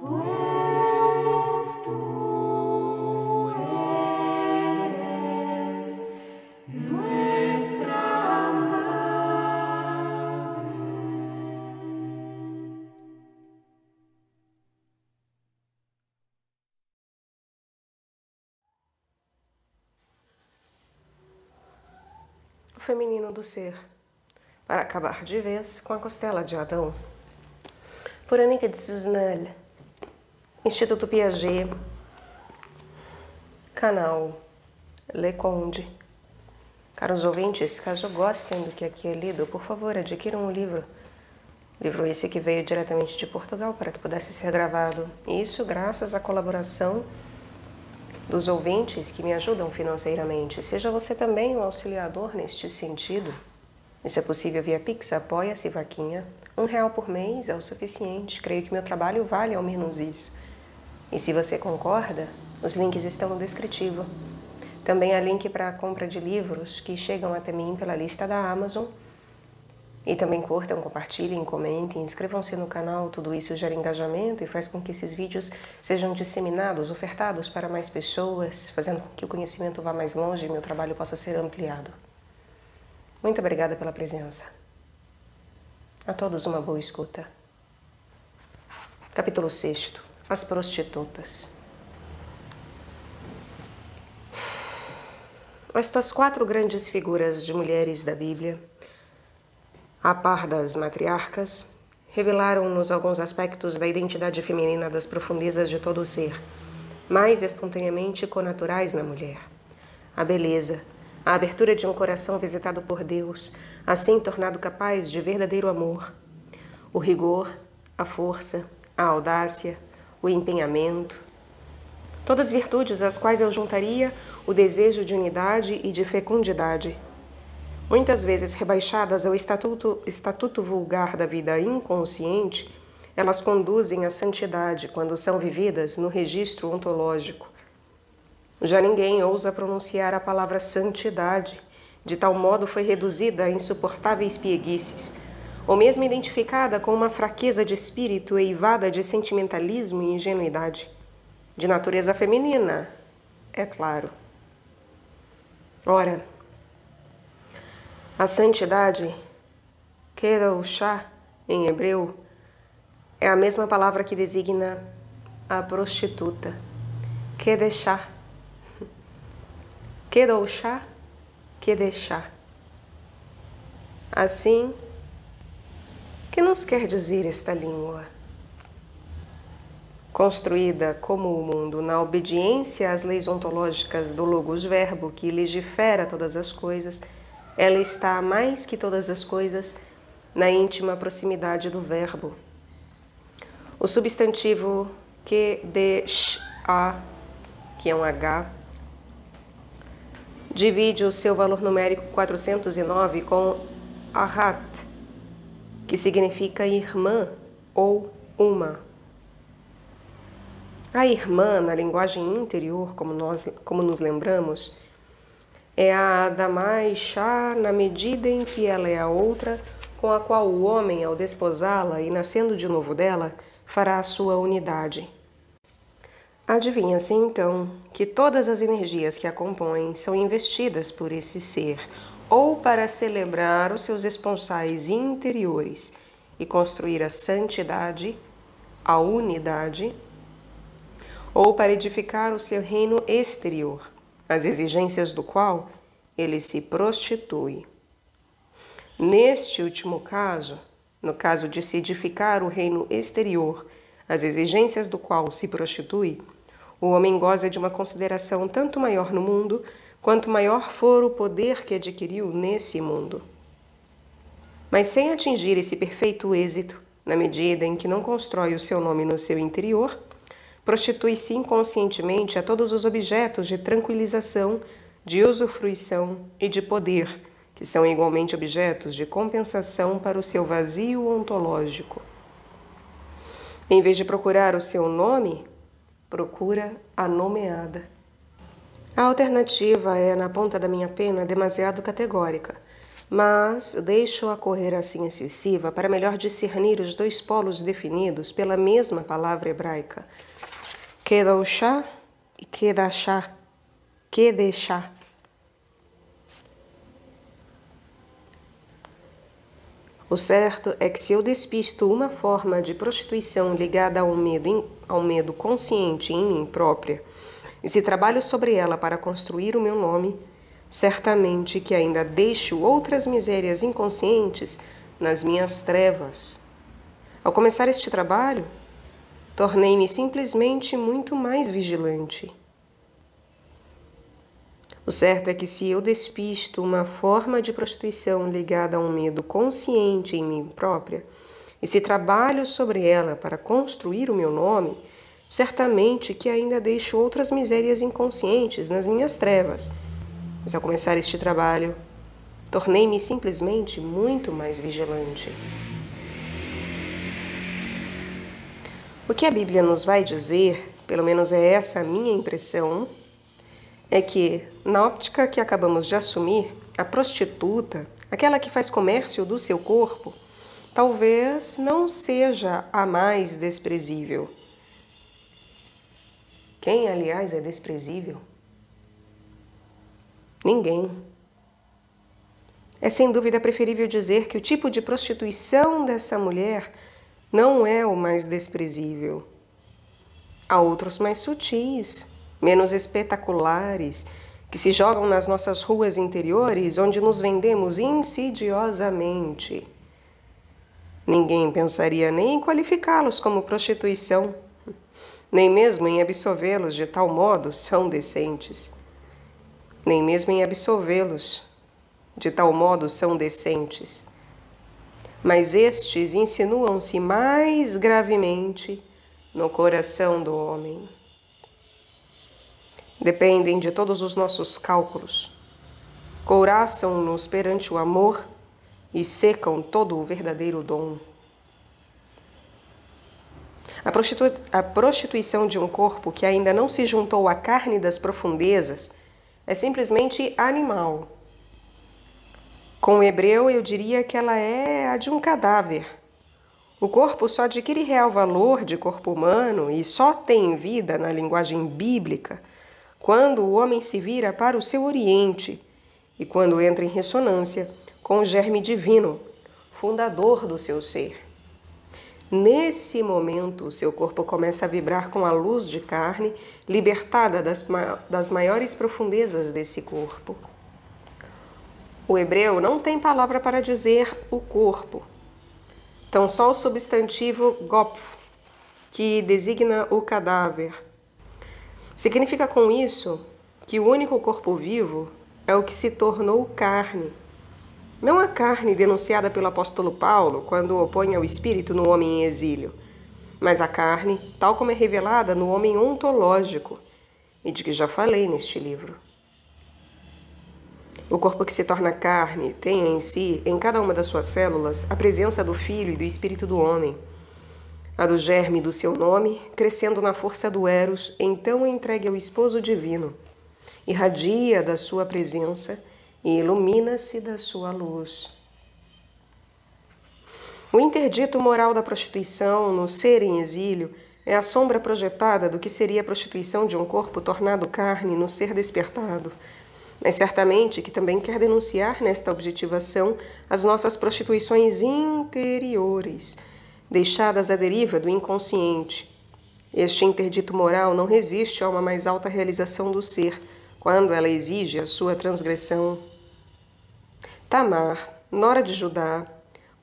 pues tú eres nuestra madre. O feminino do ser, para acabar de vez com a costela de Adão. Por Annick de Susnel, Instituto Piaget, canal Le Conde. Caros ouvintes, caso gostem do que aqui é lido, por favor, adquiram o livro. Livro esse que veio diretamente de Portugal para que pudesse ser gravado. Isso graças à colaboração dos ouvintes que me ajudam financeiramente. Seja você também um auxiliador neste sentido. Isso é possível via Pix, Apoia-se, Vaquinha. R$1 por mês é o suficiente. Creio que meu trabalho vale ao menos isso. E se você concorda, os links estão no descritivo. Também há link para a compra de livros que chegam até mim pela lista da Amazon. E também curtam, compartilhem, comentem, inscrevam-se no canal. Tudo isso gera engajamento e faz com que esses vídeos sejam disseminados, ofertados para mais pessoas, fazendo com que o conhecimento vá mais longe e meu trabalho possa ser ampliado. Muito obrigada pela presença. A todos uma boa escuta. Capítulo 6. As prostitutas. Estas 4 grandes figuras de mulheres da Bíblia, a par das matriarcas, revelaram-nos alguns aspectos da identidade feminina das profundezas de todo o ser, mais espontaneamente connaturais na mulher. A beleza, a abertura de um coração visitado por Deus, assim tornado capaz de verdadeiro amor. O rigor, a força, a audácia, o empenhamento. Todas virtudes às quais eu juntaria o desejo de unidade e de fecundidade. Muitas vezes rebaixadas ao estatuto vulgar da vida inconsciente, elas conduzem à santidade quando são vividas no registro ontológico. Já ninguém ousa pronunciar a palavra santidade, de tal modo foi reduzida a insuportáveis pieguices, ou mesmo identificada com uma fraqueza de espírito eivada de sentimentalismo e ingenuidade. De natureza feminina, é claro. Ora, a santidade, kedoshá, em hebreu, é a mesma palavra que designa a prostituta, kedeshá. Kedoshá, kedeshá. Assim, que nos quer dizer esta língua? Construída como o mundo na obediência às leis ontológicas do Logos Verbo que legifera todas as coisas, ela está, mais que todas as coisas, na íntima proximidade do Verbo. O substantivo kedeshá, que é um H, divide o seu valor numérico 409 com Ahat, que significa irmã ou uma. A irmã, na linguagem interior, como nos lembramos, é a Adamá Ishá na medida em que ela é a outra com a qual o homem, ao desposá-la e nascendo de novo dela, fará a sua unidade. Adivinha-se, então, que todas as energias que a compõem são investidas por esse ser, ou para celebrar os seus esponsais interiores e construir a santidade, a unidade, ou para edificar o seu reino exterior, as exigências do qual ele se prostitui. Neste último caso, no caso de se edificar o reino exterior, as exigências do qual se prostitui, o homem goza de uma consideração tanto maior no mundo, quanto maior for o poder que adquiriu nesse mundo. Mas sem atingir esse perfeito êxito, na medida em que não constrói o seu nome no seu interior, prostitui-se inconscientemente a todos os objetos de tranquilização, de usufruição e de poder, que são igualmente objetos de compensação para o seu vazio ontológico. Em vez de procurar o seu nome, procura a nomeada. A alternativa é, na ponta da minha pena, demasiado categórica. mas deixo-a correr assim excessiva para melhor discernir os dois polos definidos pela mesma palavra hebraica, kedoshá e kedashá, kedeshá. O certo é que se eu despisto uma forma de prostituição ligada ao medo consciente em mim própria, e se trabalho sobre ela para construir o meu nome, certamente que ainda deixo outras misérias inconscientes nas minhas trevas. Ao começar este trabalho, tornei-me simplesmente muito mais vigilante. O certo é que se eu despisto uma forma de prostituição ligada a um medo consciente em mim própria, e se trabalho sobre ela para construir o meu nome, certamente que ainda deixo outras misérias inconscientes nas minhas trevas. Mas ao começar este trabalho, tornei-me simplesmente muito mais vigilante. O que a Bíblia nos vai dizer, pelo menos é essa a minha impressão, é que, na óptica que acabamos de assumir, a prostituta, aquela que faz comércio do seu corpo, talvez não seja a mais desprezível. Quem, aliás, é desprezível? Ninguém. É sem dúvida preferível dizer que o tipo de prostituição dessa mulher não é o mais desprezível. Há outros mais sutis, menos espetaculares, que se jogam nas nossas ruas interiores, onde nos vendemos insidiosamente. Ninguém pensaria nem em qualificá-los como prostituição, nem mesmo em absolvê-los de tal modo são decentes. Nem mesmo em absolvê-los de tal modo são decentes. Mas estes insinuam-se mais gravemente no coração do homem. Dependem de todos os nossos cálculos, couraçam-nos perante o amor e secam todo o verdadeiro dom. A prostituição de um corpo que ainda não se juntou à carne das profundezas é simplesmente animal. Com o hebreu, eu diria que ela é a de um cadáver. O corpo só adquire real valor de corpo humano e só tem vida na linguagem bíblica quando o homem se vira para o seu oriente e quando entra em ressonância com o germe divino, fundador do seu ser. Nesse momento, o seu corpo começa a vibrar com a luz de carne, libertada das maiores profundezas desse corpo. O hebreu não tem palavra para dizer o corpo, tão só o substantivo gopf, que designa o cadáver. Significa com isso que o único corpo vivo é o que se tornou carne. Não a carne denunciada pelo apóstolo Paulo quando opõe ao espírito no homem em exílio, mas a carne tal como é revelada no homem ontológico, e de que já falei neste livro. O corpo que se torna carne tem em si, em cada uma das suas células, a presença do Filho e do Espírito do homem, a do germe do seu nome, crescendo na força do Eros, então entregue ao esposo divino, irradia da sua presença e ilumina-se da sua luz. O interdito moral da prostituição no ser em exílio é a sombra projetada do que seria a prostituição de um corpo tornado carne no ser despertado, mas certamente que também quer denunciar nesta objetivação as nossas prostituições interiores, deixadas à deriva do inconsciente. Este interdito moral não resiste a uma mais alta realização do ser, quando ela exige a sua transgressão. Tamar, nora de Judá,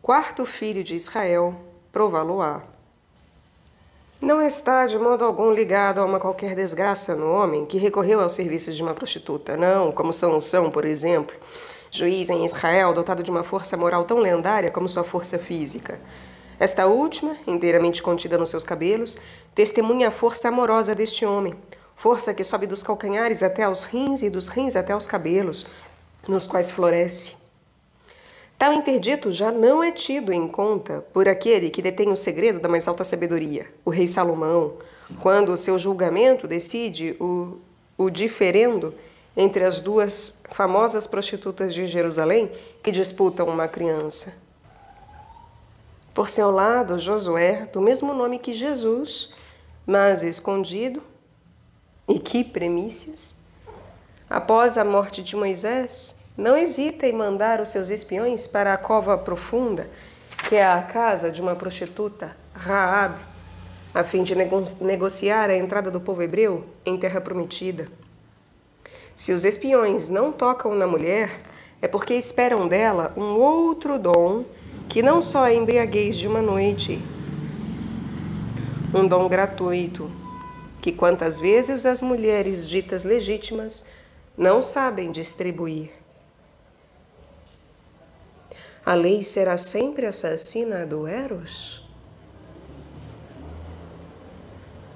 quarto filho de Israel, prová-lo-á. Não está de modo algum ligado a uma qualquer desgraça no homem que recorreu aos serviços de uma prostituta, não, como Sansão, por exemplo, juiz em Israel dotado de uma força moral tão lendária como sua força física. Esta última, inteiramente contida nos seus cabelos, testemunha a força amorosa deste homem, força que sobe dos calcanhares até aos rins e dos rins até aos cabelos, nos quais floresce. Tal interdito já não é tido em conta por aquele que detém o segredo da mais alta sabedoria, o rei Salomão, quando o seu julgamento decide o diferendo entre as duas famosas prostitutas de Jerusalém que disputam uma criança. Por seu lado, Josué, do mesmo nome que Jesus, mas escondido, e que premissas! Após a morte de Moisés, não hesita em mandar os seus espiões para a cova profunda, que é a casa de uma prostituta, Raabe, a fim de negociar a entrada do povo hebreu em terra prometida. Se os espiões não tocam na mulher, é porque esperam dela um outro dom, que não só é embriaguez de uma noite, um dom gratuito, que quantas vezes as mulheres ditas legítimas não sabem distribuir. A lei será sempre assassina do Eros?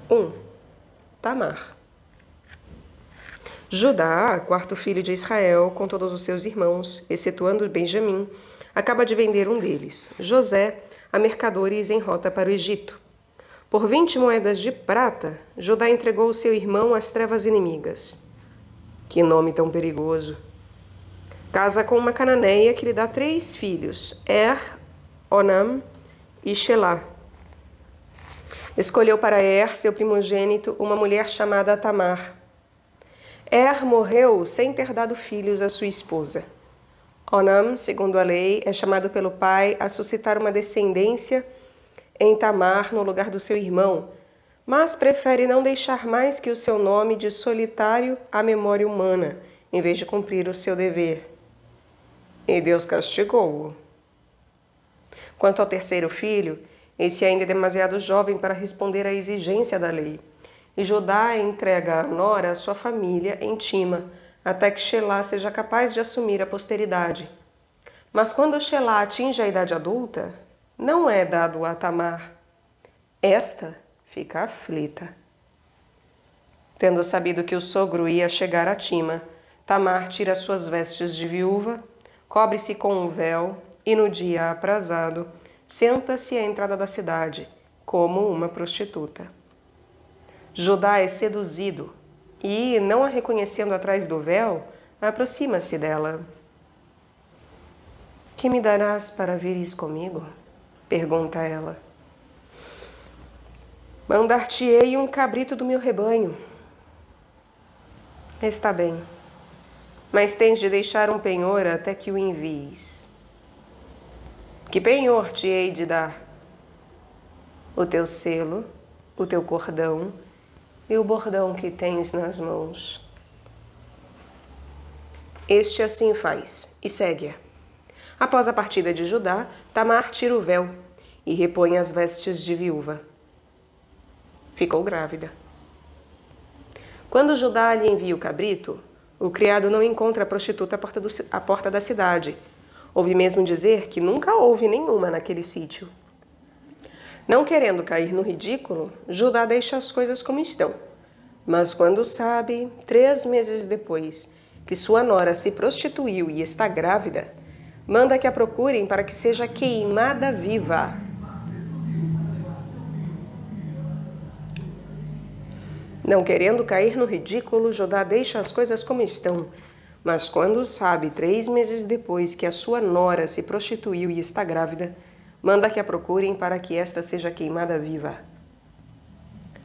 1. Tamar. Judá, quarto filho de Israel, com todos os seus irmãos, excetuando Benjamim, acaba de vender um deles, José, a mercadores em rota para o Egito. Por 20 moedas de prata, Judá entregou seu irmão às trevas inimigas. Que nome tão perigoso! Casa com uma cananeia que lhe dá 3 filhos, Onam e Shelá. Escolheu para seu primogênito, uma mulher chamada Tamar. Morreu sem ter dado filhos à sua esposa. Onam, segundo a lei, é chamado pelo pai a suscitar uma descendência em Tamar no lugar do seu irmão, mas prefere não deixar mais que o seu nome de solitário à memória humana, em vez de cumprir o seu dever. E Deus castigou-o. Quanto ao terceiro filho, esse ainda é demasiado jovem para responder à exigência da lei. E Judá entrega a nora à sua família em Tima, até que Shelá seja capaz de assumir a posteridade. Mas quando Shelá atinge a idade adulta, não é dado a Tamar. Esta fica aflita. Tendo sabido que o sogro ia chegar a Tima, Tamar tira suas vestes de viúva, cobre-se com um véu e, no dia aprazado, senta-se à entrada da cidade, como uma prostituta. Judá é seduzido e, não a reconhecendo atrás do véu, aproxima-se dela. Que me darás para vires comigo? Pergunta ela. Mandar-te-ei um cabrito do meu rebanho. Está bem, mas tens de deixar um penhor até que o envies. Que penhor te hei de dar? O teu selo, o teu cordão e o bordão que tens nas mãos. Este assim faz, e segue-a. Após a partida de Judá, Tamar tira o véu e repõe as vestes de viúva. Ficou grávida. Quando Judá lhe envia o cabrito, o criado não encontra a prostituta à porta da cidade. Ouvi mesmo dizer que nunca houve nenhuma naquele sítio. Não querendo cair no ridículo, Judá deixa as coisas como estão. Mas quando sabe, 3 meses depois, que sua nora se prostituiu e está grávida, manda que a procurem para que seja queimada viva. Não querendo cair no ridículo, Judá deixa as coisas como estão. Mas quando sabe, 3 meses depois, que a sua nora se prostituiu e está grávida, manda que a procurem para que esta seja queimada viva.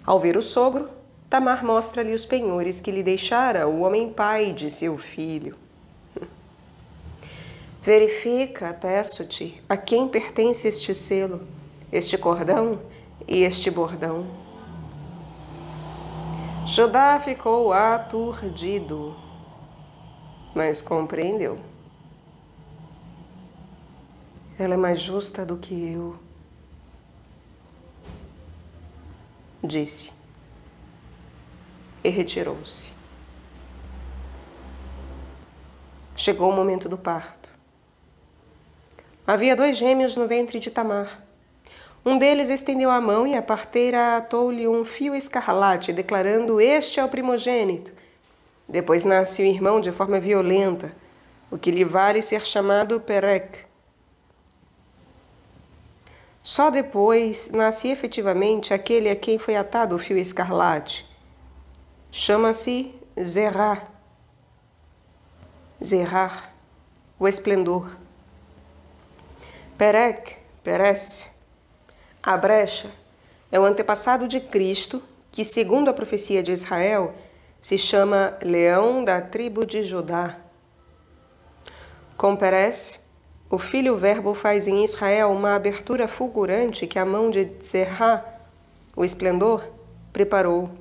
Ao ver o sogro, Tamar mostra-lhe os penhores que lhe deixara o homem pai de seu filho. Verifica, peço-te, a quem pertence este selo, este cordão e este bordão. Judá ficou aturdido, mas compreendeu. Ela é mais justa do que eu, disse, e retirou-se. Chegou o momento do parto. Havia 2 gêmeos no ventre de Tamar. Um deles estendeu a mão e a parteira atou-lhe um fio escarlate, declarando: "Este é o primogênito." Depois nasce o irmão de forma violenta, o que lhe vale ser chamado Perec. Só depois nasce efetivamente aquele a quem foi atado o fio escarlate. Chama-se Zerá. Zerah, o esplendor. Perec, Perece, a brecha, é o antepassado de Cristo, que, segundo a profecia de Israel, se chama Leão da tribo de Judá. Com Perece, o Filho Verbo faz em Israel uma abertura fulgurante que a mão de Zerah, o esplendor, preparou.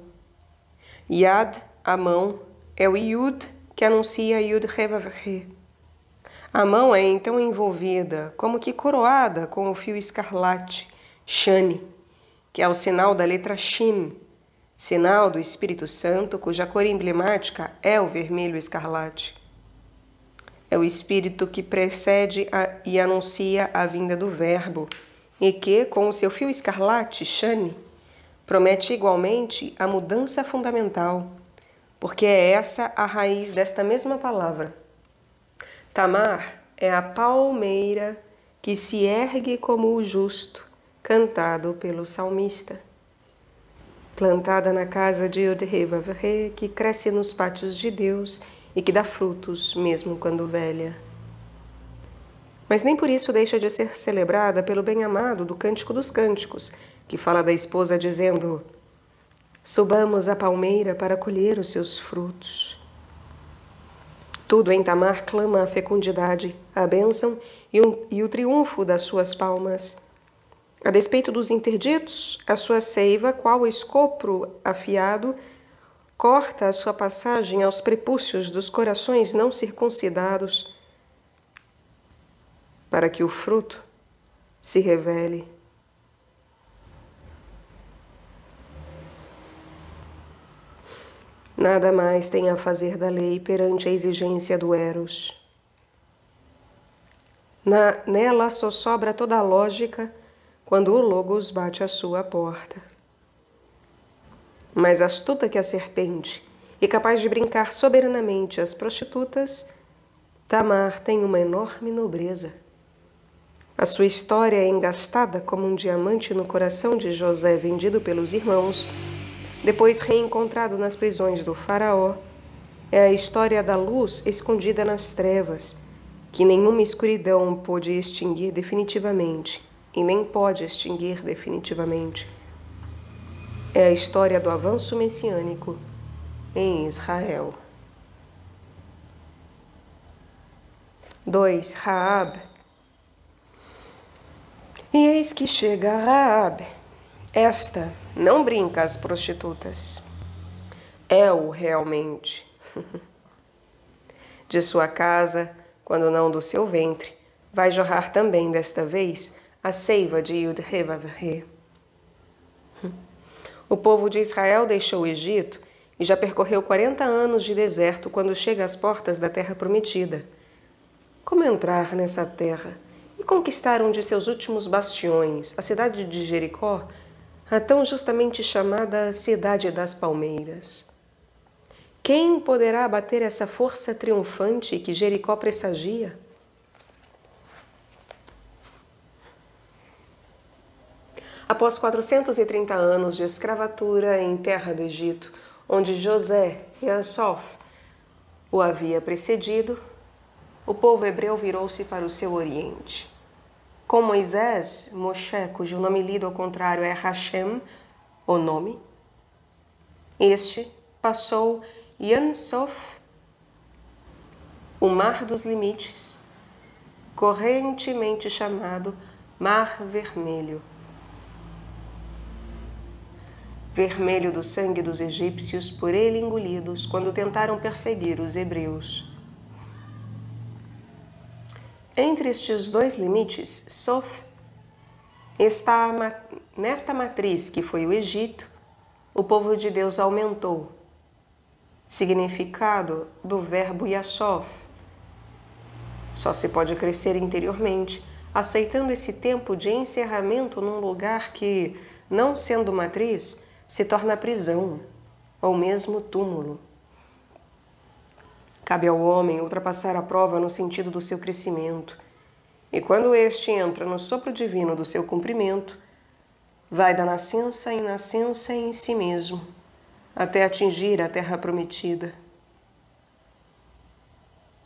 Yad, a mão, é o Yud que anuncia Yud He. A mão é então envolvida, como que coroada com o fio escarlate, Shani, que é o sinal da letra Shin, sinal do Espírito Santo, cuja cor emblemática é o vermelho escarlate. É o Espírito que precede e anuncia a vinda do Verbo, e que, com o seu fio escarlate, Shani, promete igualmente a mudança fundamental, porque é essa a raiz desta mesma palavra. Tamar é a palmeira que se ergue como o justo, cantado pelo salmista. Plantada na casa de Yod-Heh-Vav-Heh, que cresce nos pátios de Deus e que dá frutos, mesmo quando velha. Mas nem por isso deixa de ser celebrada pelo bem-amado do Cântico dos Cânticos, que fala da esposa dizendo: subamos a palmeira para colher os seus frutos. Tudo em Tamar clama a fecundidade, a bênção e o triunfo das suas palmas. A despeito dos interditos, a sua seiva, qual escopro afiado, corta a sua passagem aos prepúcios dos corações não circuncidados, para que o fruto se revele. Nada mais tem a fazer da lei perante a exigência do Eros. Nela só sobra toda a lógica quando o Logos bate à sua porta. Mais astuta que a serpente e capaz de brincar soberanamente as prostitutas, Tamar tem uma enorme nobreza. A sua história é engastada como um diamante no coração de José vendido pelos irmãos, depois reencontrado nas prisões do faraó. É a história da luz escondida nas trevas, que nenhuma escuridão pôde extinguir definitivamente, e nem pode extinguir definitivamente. É a história do avanço messiânico em Israel. 2. Raab. E eis que chega Raab. Esta não brinca às prostitutas. É-o realmente. De sua casa, quando não do seu ventre, vai jorrar também desta vez a seiva de Yud-Heh-Vav-Heh. O povo de Israel deixou o Egito e já percorreu 40 anos de deserto quando chega às portas da terra prometida. Como entrar nessa terra e conquistar um de seus últimos bastiões, a cidade de Jericó, a tão justamente chamada Cidade das Palmeiras? Quem poderá abater essa força triunfante que Jericó pressagia? Após 430 anos de escravatura em terra do Egito, onde José e Assof o havia precedido, o povo hebreu virou-se para o seu oriente. Com Moisés, Moshe, cujo nome lido ao contrário é Hashem, o nome, este passou Yansof, o mar dos limites, correntemente chamado Mar Vermelho. Vermelho do sangue dos egípcios por ele engolidos quando tentaram perseguir os hebreus. Entre estes dois limites, Sof está nesta matriz que foi o Egito, o povo de Deus aumentou. Significado do verbo Yassof. Só se pode crescer interiormente, aceitando esse tempo de encerramento num lugar que, não sendo matriz, se torna prisão, ou mesmo túmulo. Cabe ao homem ultrapassar a prova no sentido do seu crescimento, e quando este entra no sopro divino do seu cumprimento, vai da nascença em nascença em si mesmo, até atingir a terra prometida.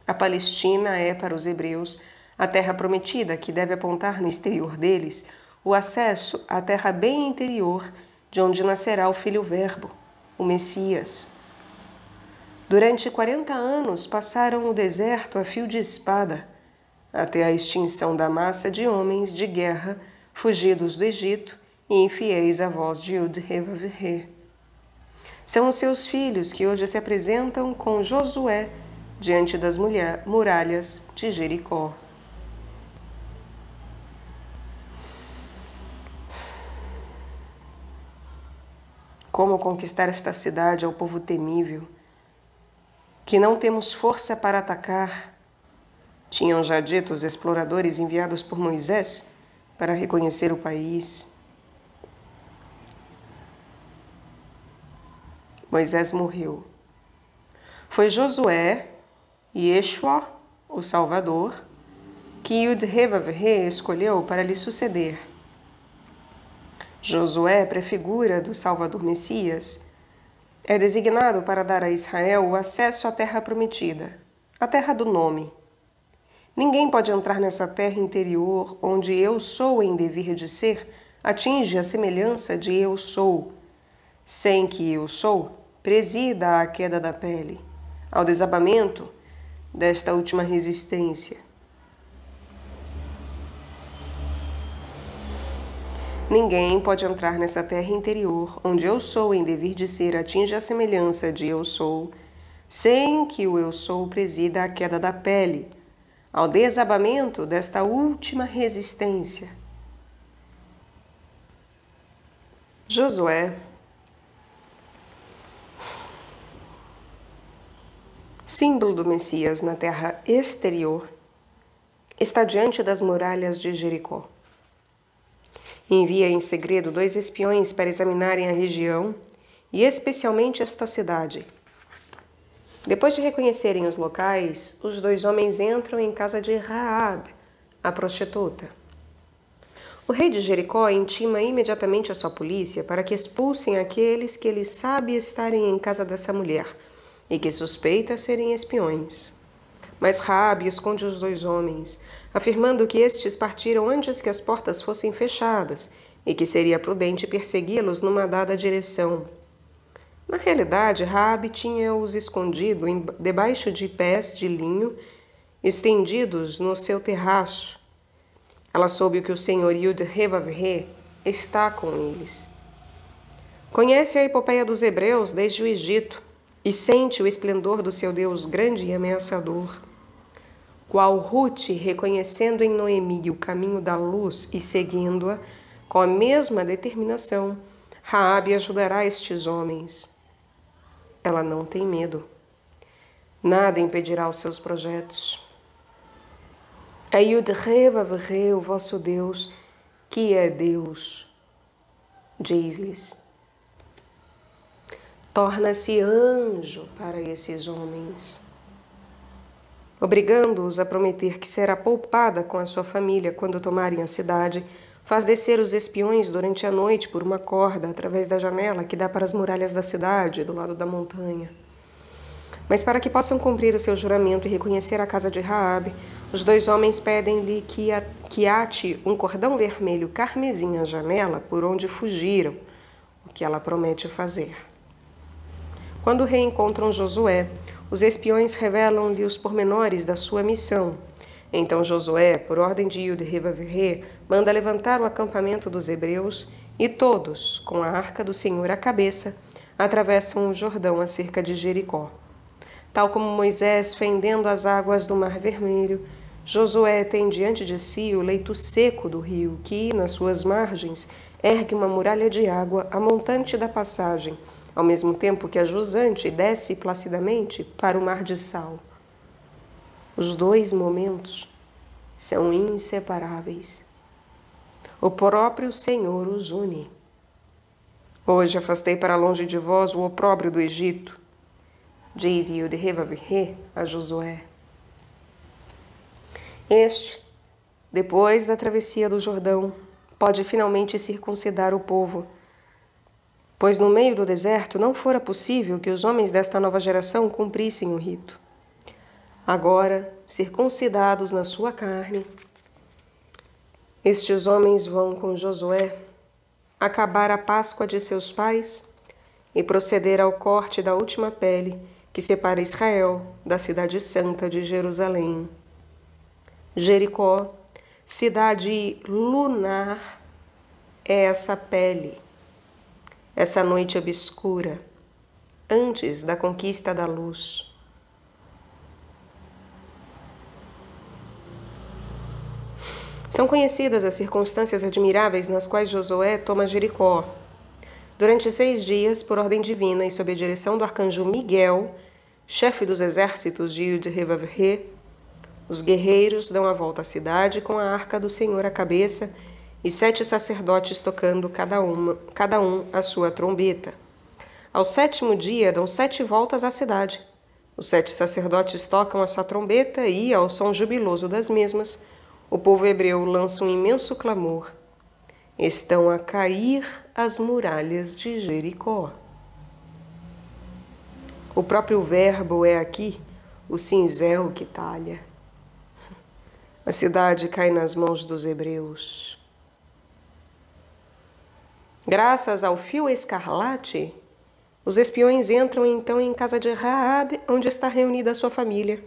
A Palestina é, para os hebreus, a terra prometida que deve apontar no exterior deles o acesso à terra bem interior, de onde nascerá o Filho-Verbo, o Messias. Durante 40 anos passaram o deserto a fio de espada, até a extinção da massa de homens de guerra fugidos do Egito e infiéis à voz de Yud-Heh-Vav-Heh. São os seus filhos que hoje se apresentam com Josué diante das muralhas de Jericó. Como conquistar esta cidade ao povo temível, que não temos força para atacar, tinham já dito os exploradores enviados por Moisés para reconhecer o país. Moisés morreu. Foi Josué, Yeshua, o Salvador, que Yud-Heh-Vav-Heh escolheu para lhe suceder. Josué, prefigura do Salvador Messias, é designado para dar a Israel o acesso à terra prometida, a terra do nome. Ninguém pode entrar nessa terra interior onde eu sou em dever de ser, atinge a semelhança de eu sou, sem que eu sou presida à queda da pele, ao desabamento desta última resistência. Ninguém pode entrar nessa terra interior, onde eu sou em dever de ser atinge a semelhança de eu sou, sem que o eu sou presida à queda da pele, ao desabamento desta última resistência. Josué, símbolo do Messias na terra exterior, está diante das muralhas de Jericó. Envia em segredo 2 espiões para examinarem a região e especialmente esta cidade. Depois de reconhecerem os locais, os 2 homens entram em casa de Raabe, a prostituta. O rei de Jericó intima imediatamente a sua polícia para que expulsem aqueles que ele sabe estarem em casa dessa mulher e que suspeita serem espiões. Mas Raabe esconde os 2 homens, afirmando que estes partiram antes que as portas fossem fechadas e que seria prudente persegui-los numa dada direção. Na realidade, Raabe tinha-os escondido debaixo de pés de linho estendidos no seu terraço. Ela soube que o Senhor Yud-Heh-Vav-Heh está com eles. Conhece a epopeia dos hebreus desde o Egito e sente o esplendor do seu Deus grande e ameaçador. Qual Ruth, reconhecendo em Noemi o caminho da luz e seguindo-a, com a mesma determinação, Raabe ajudará estes homens. Ela não tem medo. Nada impedirá os seus projetos. É Yud-Heh-Vav-Heh, o vosso Deus, que é Deus, diz-lhes. Torna-se anjo para esses homens, obrigando-os a prometer que será poupada com a sua família quando tomarem a cidade. Faz descer os espiões durante a noite por uma corda através da janela que dá para as muralhas da cidade, do lado da montanha. Mas para que possam cumprir o seu juramento e reconhecer a casa de Raabe, os 2 homens pedem-lhe que ate um cordão vermelho carmesim à janela por onde fugiram, o que ela promete fazer. Quando reencontram Josué, os espiões revelam-lhe os pormenores da sua missão. Então Josué, por ordem de Yud-Heh-Vav-Heh, manda levantar o acampamento dos hebreus e todos, com a arca do Senhor à cabeça, atravessam o Jordão acerca de Jericó. Tal como Moisés fendendo as águas do Mar Vermelho, Josué tem diante de si o leito seco do rio, que, nas suas margens, ergue uma muralha de água a montante da passagem, ao mesmo tempo que a jusante desce placidamente para o mar de sal. Os 2 momentos são inseparáveis. O próprio Senhor os une. Hoje afastei para longe de vós o opróbrio do Egito, diz Yud-Heh-Vav-Heh a Josué. Este, depois da travessia do Jordão, pode finalmente circuncidar o povo, pois no meio do deserto não fora possível que os homens desta nova geração cumprissem o rito. Agora, circuncidados na sua carne, estes homens vão com Josué acabar a Páscoa de seus pais e proceder ao corte da última pele que separa Israel da cidade santa de Jerusalém. Jericó, cidade lunar, é essa pele, essa noite obscura, antes da conquista da luz. São conhecidas as circunstâncias admiráveis nas quais Josué toma Jericó. Durante 6 dias, por ordem divina e sob a direção do arcanjo Miguel, chefe dos exércitos de Yud-Heh-Vav-Heh, os guerreiros dão a volta à cidade com a arca do Senhor à cabeça e 7 sacerdotes tocando cada um a sua trombeta. Ao 7º dia, dão 7 voltas à cidade. Os 7 sacerdotes tocam a sua trombeta e, ao som jubiloso das mesmas, o povo hebreu lança um imenso clamor. Estão a cair as muralhas de Jericó. O próprio verbo é aqui o cinzel que talha. A cidade cai nas mãos dos hebreus. Graças ao fio escarlate, os espiões entram então em casa de Raabe, onde está reunida a sua família.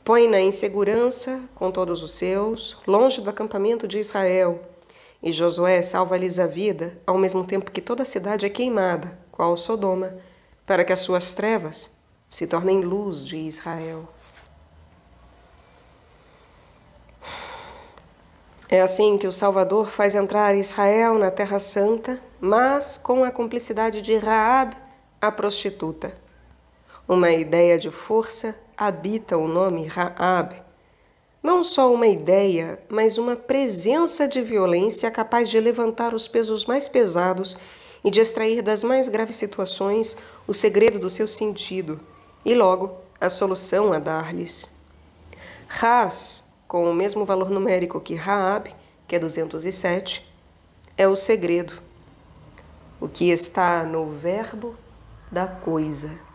Põe-na em segurança com todos os seus, longe do acampamento de Israel. E Josué salva-lhes a vida, ao mesmo tempo que toda a cidade é queimada, qual Sodoma, para que as suas trevas se tornem luz de Israel. É assim que o Salvador faz entrar Israel na Terra Santa, mas com a cumplicidade de Raabe, a prostituta. Uma ideia de força habita o nome Raabe. Não só uma ideia, mas uma presença de violência capaz de levantar os pesos mais pesados e de extrair das mais graves situações o segredo do seu sentido e, logo, a solução a dar-lhes. Ras, com o mesmo valor numérico que Raabe, que é 207, é o segredo, o que está no verbo da coisa.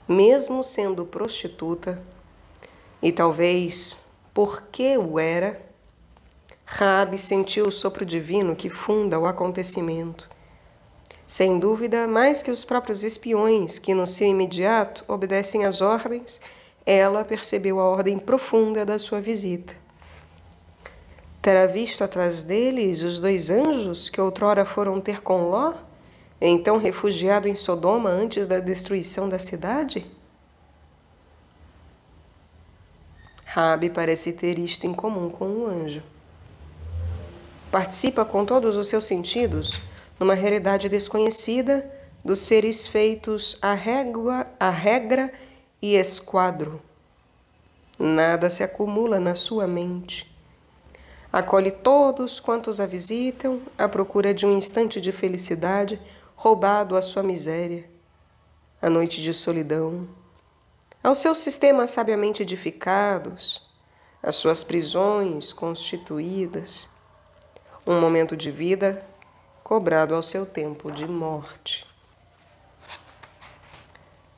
Mesmo sendo prostituta, e talvez porque o era, Raabe sentiu o sopro divino que funda o acontecimento. Sem dúvida, mais que os próprios espiões que no seu imediato obedecem às ordens, ela percebeu a ordem profunda da sua visita. Terá visto atrás deles os 2 anjos que outrora foram ter com Ló, então refugiado em Sodoma antes da destruição da cidade? Raabe parece ter isto em comum com o anjo. Participa com todos os seus sentidos numa realidade desconhecida dos seres feitos à regra e esquadro. Nada se acumula na sua mente. Acolhe todos quantos a visitam à procura de um instante de felicidade roubado à sua miséria, à noite de solidão, aos seus sistemas sabiamente edificados, às suas prisões constituídas, um momento de vida cobrado ao seu tempo de morte.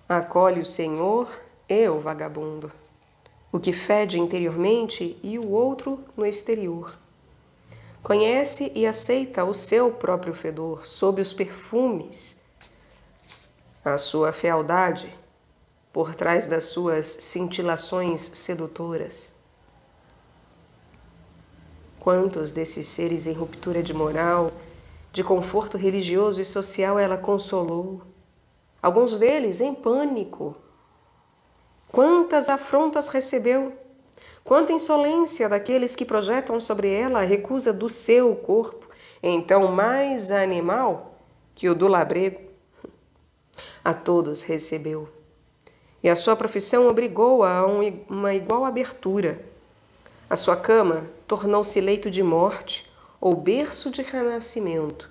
Acolhe o Senhor e o vagabundo, o que fede interiormente e o outro no exterior. Conhece e aceita o seu próprio fedor sob os perfumes, a sua fealdade por trás das suas cintilações sedutoras. Quantos desses seres em ruptura de moral, de conforto religioso e social ela consolou? Alguns deles em pânico. Quantas afrontas recebeu? Quanta insolência daqueles que projetam sobre ela a recusa do seu corpo, então mais animal que o do labrego. A todos recebeu. E a sua profissão obrigou-a a uma igual abertura. A sua cama tornou-se leito de morte ou berço de renascimento.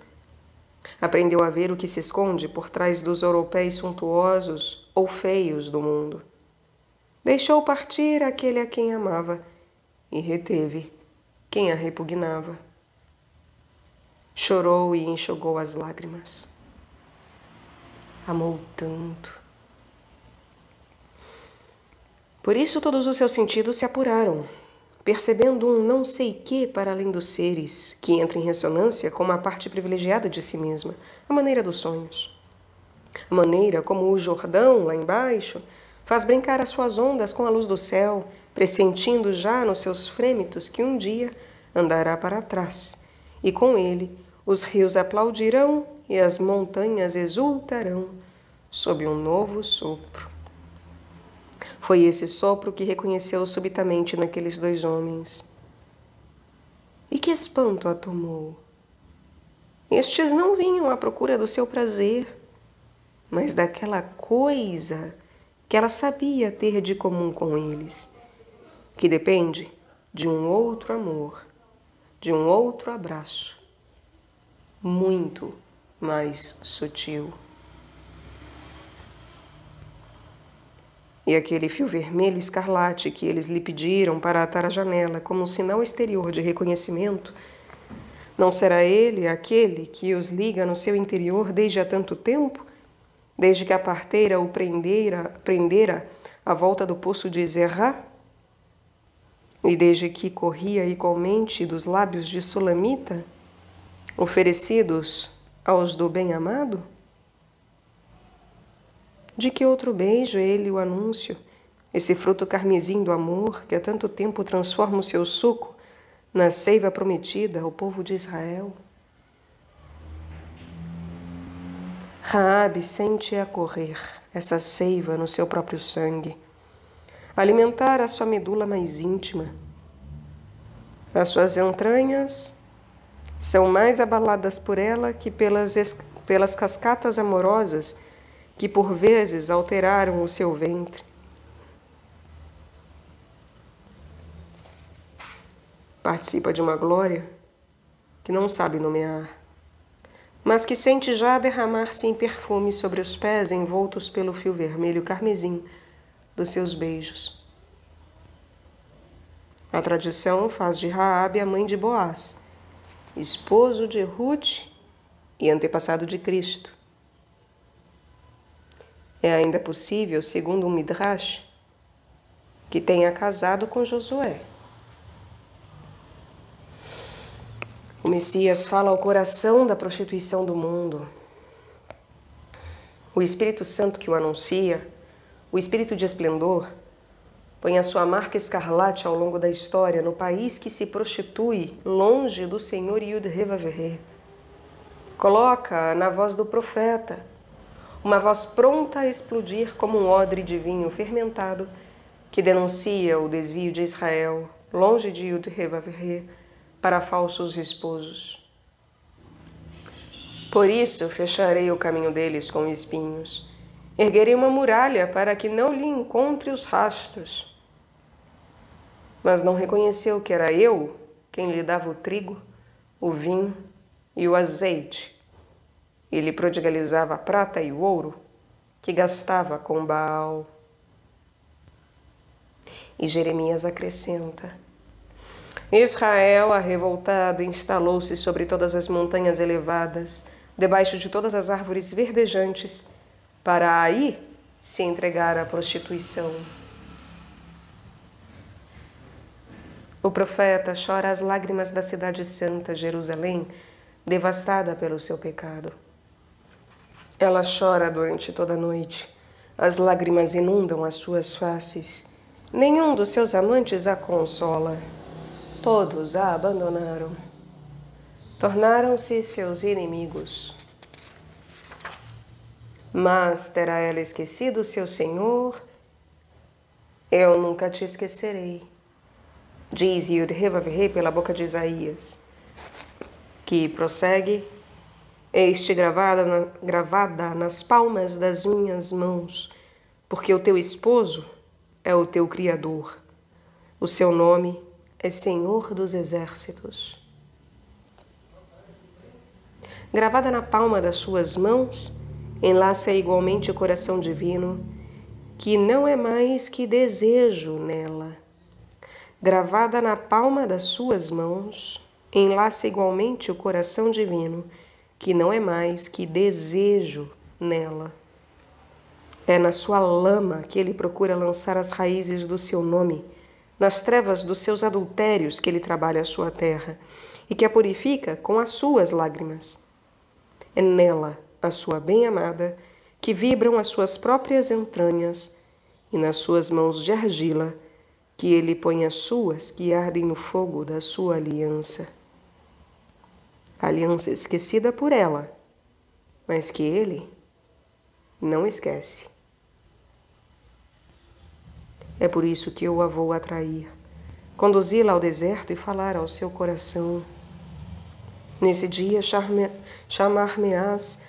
Aprendeu a ver o que se esconde por trás dos ouropéis suntuosos ou feios do mundo. Deixou partir aquele a quem amava e reteve quem a repugnava. Chorou e enxugou as lágrimas. Amou tanto. Por isso todos os seus sentidos se apuraram, percebendo um não sei quê para além dos seres, que entra em ressonância com uma parte privilegiada de si mesma, a maneira dos sonhos. A maneira como o Jordão, lá embaixo, faz brincar as suas ondas com a luz do céu, pressentindo já nos seus frêmitos que um dia andará para trás, e com ele os rios aplaudirão e as montanhas exultarão sob um novo sopro. Foi esse sopro que reconheceu subitamente naqueles dois homens. E que espanto a tomou! Estes não vinham à procura do seu prazer, mas daquela coisa que ela sabia ter de comum com eles, que depende de um outro amor, de um outro abraço, muito mais sutil. E aquele fio vermelho escarlate que eles lhe pediram para atar a janela como um sinal exterior de reconhecimento, não será ele aquele que os liga no seu interior desde há tanto tempo? Desde que a parteira o prendera à volta do poço de Zerá? E desde que corria igualmente dos lábios de Sulamita, oferecidos aos do bem-amado? De que outro beijo é ele o anúncio, esse fruto carmesim do amor que há tanto tempo transforma o seu suco na seiva prometida ao povo de Israel? Raabe sente-a correr, essa seiva no seu próprio sangue, alimentar a sua medula mais íntima. As suas entranhas são mais abaladas por ela que pelas cascatas amorosas que por vezes alteraram o seu ventre. Participa de uma glória que não sabe nomear, mas que sente já derramar-se em perfume sobre os pés envoltos pelo fio vermelho carmesim dos seus beijos. A tradição faz de Raabe a mãe de Boaz, esposo de Ruth e antepassado de Cristo. É ainda possível, segundo um Midrash, que tenha casado com Josué. O Messias fala ao coração da prostituição do mundo. O Espírito Santo que o anuncia, o Espírito de esplendor, põe a sua marca escarlate ao longo da história no país que se prostitui longe do Senhor Yud-Heh-Vav-Heh. Coloca na voz do profeta, uma voz pronta a explodir como um odre de vinho fermentado que denuncia o desvio de Israel, longe de Yud-Heh-Vav-Heh, para falsos esposos. Por isso fecharei o caminho deles com espinhos. Erguerei uma muralha para que não lhe encontre os rastros. Mas não reconheceu que era eu quem lhe dava o trigo, o vinho e o azeite, e lhe prodigalizava a prata e o ouro que gastava com Baal. E Jeremias acrescenta: Israel, arrevoltado, instalou-se sobre todas as montanhas elevadas, debaixo de todas as árvores verdejantes, para aí se entregar à prostituição. O profeta chora as lágrimas da cidade santa, Jerusalém, devastada pelo seu pecado. Ela chora durante toda a noite. As lágrimas inundam as suas faces. Nenhum dos seus amantes a consola. Todos a abandonaram. Tornaram-se seus inimigos. Mas terá ela esquecido seu Senhor? Eu nunca te esquecerei, diz Yud-Heh-Vav-Heh pela boca de Isaías, que prossegue: Este gravada nas palmas das minhas mãos, porque o teu esposo é o teu Criador. O seu nome é Senhor dos Exércitos. Gravada na palma das suas mãos, enlaça igualmente o coração divino, que não é mais que desejo nela. Gravada na palma das suas mãos, enlaça igualmente o coração divino, que não é mais que desejo nela. É na sua lama que ele procura lançar as raízes do seu nome, nas trevas dos seus adultérios que ele trabalha a sua terra e que a purifica com as suas lágrimas. É nela, a sua bem-amada, que vibram as suas próprias entranhas, e nas suas mãos de argila, que ele põe as suas que ardem no fogo da sua aliança. Aliança esquecida por ela, mas que ele não esquece. É por isso que eu a vou atrair, conduzi-la ao deserto e falar ao seu coração. Nesse dia chamar-me-ás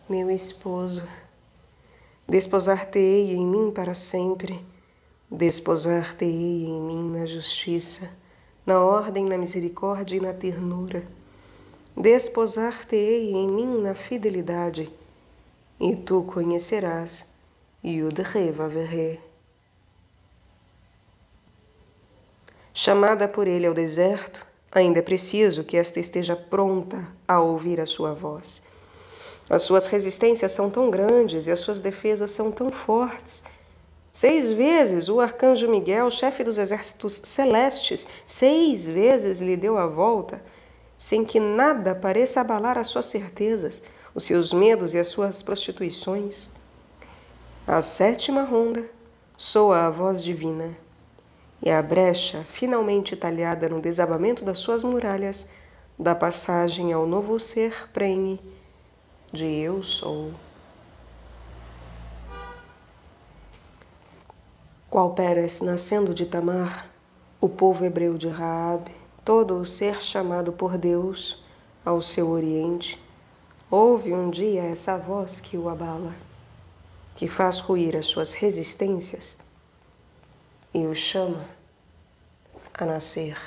meu esposo. Desposar-te-ei em mim para sempre. Desposar-te-ei em mim na justiça, na ordem, na misericórdia e na ternura. Desposar-te-ei em mim na fidelidade, e tu conhecerás Yud-He Vav-He. Chamada por ele ao deserto, ainda é preciso que esta esteja pronta a ouvir a sua voz. As suas resistências são tão grandes e as suas defesas são tão fortes. 6 vezes o arcanjo Miguel, chefe dos exércitos celestes, 6 vezes lhe deu a volta, sem que nada pareça abalar as suas certezas, os seus medos e as suas prostituições. À 7ª ronda, soa a voz divina, e a brecha, finalmente talhada no desabamento das suas muralhas, dá passagem ao novo ser prenhe de Eu Sou. Qual Pérez nascendo de Tamar, o povo hebreu de Raabe, todo o ser chamado por Deus ao seu oriente, ouve um dia essa voz que o abala, que faz ruir as suas resistências e o chama a nascer.